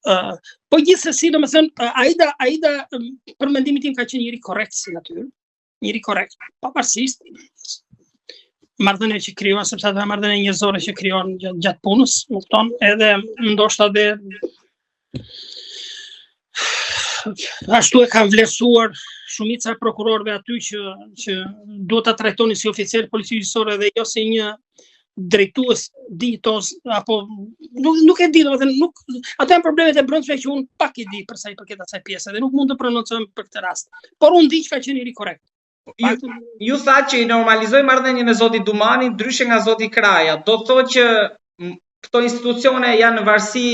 Po gjithsesi, domethënë, Aida për mendimin tim ka qenë njëri korrekt si natyrë, njëri korrekt, pavarësisht marrëdhënia që krijon, sepse ato marrëdhënia njerëzore që krijon gjatë punës, më kupton, edhe ndoshta dhe ashtu e kanë vlerësuar shumica e prokurorëve aty që duhet ta trajtonin si oficer policisor dhe jo si një drejtues dinjitoz apo nuk e di, domethënë nuk ato janë problemet e brendshme që unë pak i di për sa i përket asaj pjese dhe nuk mund të prononcojmë për këtë rast. Por unë di që ka qenë njëri korrekt. Ju thatë që i normalizoj marrëdhënien me zoti Dumani, ndryshe nga zoti Kraja. Do të thotë që këto institucione janë në varësi,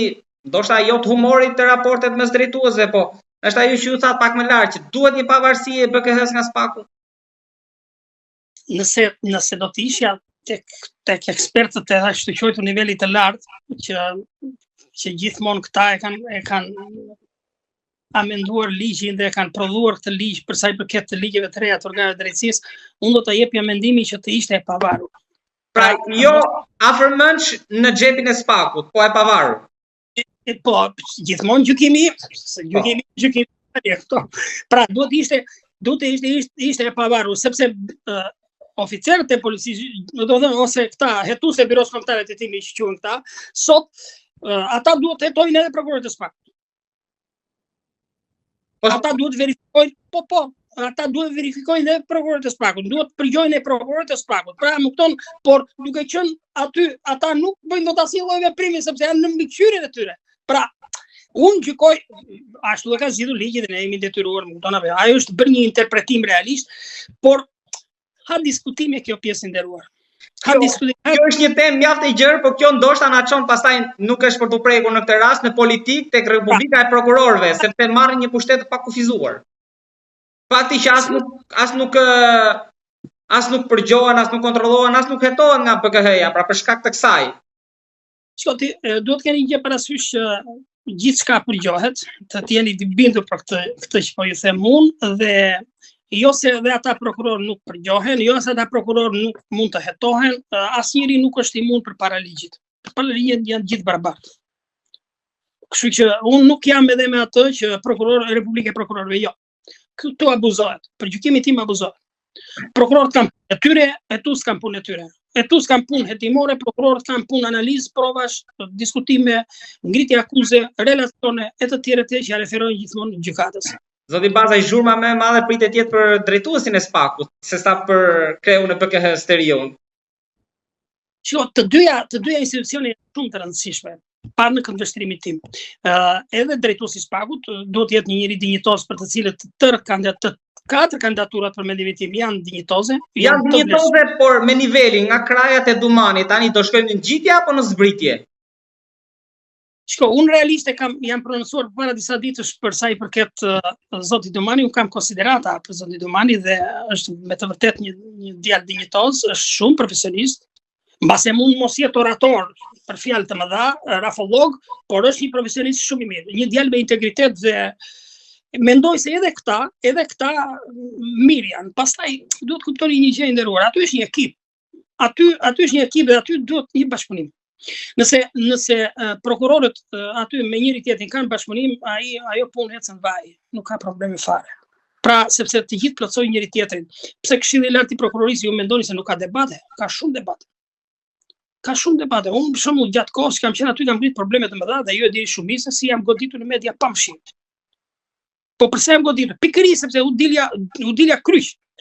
ndoshta jo të humorit të raportet mes drejtuesve, po është ajo që ju thatë pak më lart, që duhet një pavarësi e BKH-s nga SPAK-u. Nëse do të ishja tek ekspertët e ashtu quajtur nivelit të lartë që gjithmonë këta e kanë amenduar ligjin dhe kanë prodhuar këtë ligj për sa i përket të ligjeve të reja të organeve drejtësisë, unë do të jepja mendimin që të ishte e pavarur. Pra, jo afërmendsh në xhepin e SPAK-ut, po e pavarur. Po, gjithmonë gjykimi këto. Pra, duhet ishte e pavarur, sepse oficerët e policisë, do të thënë ose këta hetuese biros kombëtare të timi që quhen këta, sot ata duhet të hetojnë edhe prokurorët e SPAK. Ata duhet verifikojnë, ata duhet verifikojnë edhe prokurorët e SPAK-ut, duhet përgjojnë e prokurorët e SPAK-ut. Pra, më kupton, por duke qenë aty, ata nuk bëjnë dot asnjë lloj veprimi sepse janë në mbikëqyrjen e tyre. Pra, unë gjykoj ashtu e ka zgjidhur ligji dhe ne jemi detyruar, më kupton apo? Ajo është bërë një interpretim realist, por ha diskutime kjo pjesë nderuar. Kjo është një temë mjaft e gjerë, por kjo ndoshta na çon pastaj nuk është për të prekur në këtë rast në politikë tek Republika e Prokurorëve, sepse marrin një pushtet të pakufizuar. Fakti që as nuk përgjohen, as nuk kontrollohen, as nuk hetohen nga BKH-ja, pra për shkak të kësaj. Shkoti, duhet të keni gjë parasysh që gjithçka përgjohet, të jeni të bindur për këtë që po ju them unë dhe jo se dhe ata prokuror nuk përgjohen, jo se ata prokuror nuk mund të hetohen, asnjëri nuk është imun përpara ligjit. Përpara ligjit janë gjithë barbartë. Kështu që unë nuk jam edhe me atë që Republika e Prokurorëve, jo. Këtu abuzohet. Për gjykimin tim abuzohet. Prokurorët kanë punë e tyre, hetues kanë punë e tyre. Hetues kanë punë hetimore, prokurorët kanë punë analizë, provash, diskutime, ngritje akuze, relacione e të tjera që ja referojnë gjithmonë gjykatës. Zoti Bazaj, zhurma më e madhe pritet të jetë për drejtuesin e SPAK-ut, sesa për kreun e BKH Sterion. Të dyja institucione janë shumë të rëndësishme, parë në këndvështrimin tim. Edhe drejtuesi i SPAK-ut duhet të jetë një njeri dinjitoz për të cilët katër kandidaturat për mendimin tim janë dinjitoze. Janë dinjitoze, por me nivelin nga Krajat e Dumanit, tani do shkojmë në ngjitje apo në zbritje? Shko, unë realisht jam prononcuar para disa ditësh për sa i përket zotit Dumani, unë kam konsiderata për zotit Dumani dhe është me të vërtet një djalë dinjitoz, është shumë profesionist, mbase mund mos jetë orator për fjalë të mëdha, rafolog, por është një profesionist shumë i mirë, një djalë me integritet dhe mendoj se edhe këta mirë janë. Pastaj duhet kuptoni një gjë e nderuar, aty është një ekip. Aty është një ekip dhe aty duhet një bashkëpunim. Nëse prokurorët aty me njëri tjetrin kanë bashkëpunim, ajo punë ecën vaj, nuk ka probleme fare. Pra, sepse të gjithë plotësojnë njëri tjetrin. Pse Këshilli i Lartë i Prokurorisë ju mendoni se nuk ka debate? Ka shumë debate. Unë për shembull gjatë kohës kam qenë aty, kam ngritur probleme të mëdha dhe ju e dini shumë mirë se si jam goditur në media pa mshirë. Po pse jam goditur? Pikërisht sepse u dilja kryq.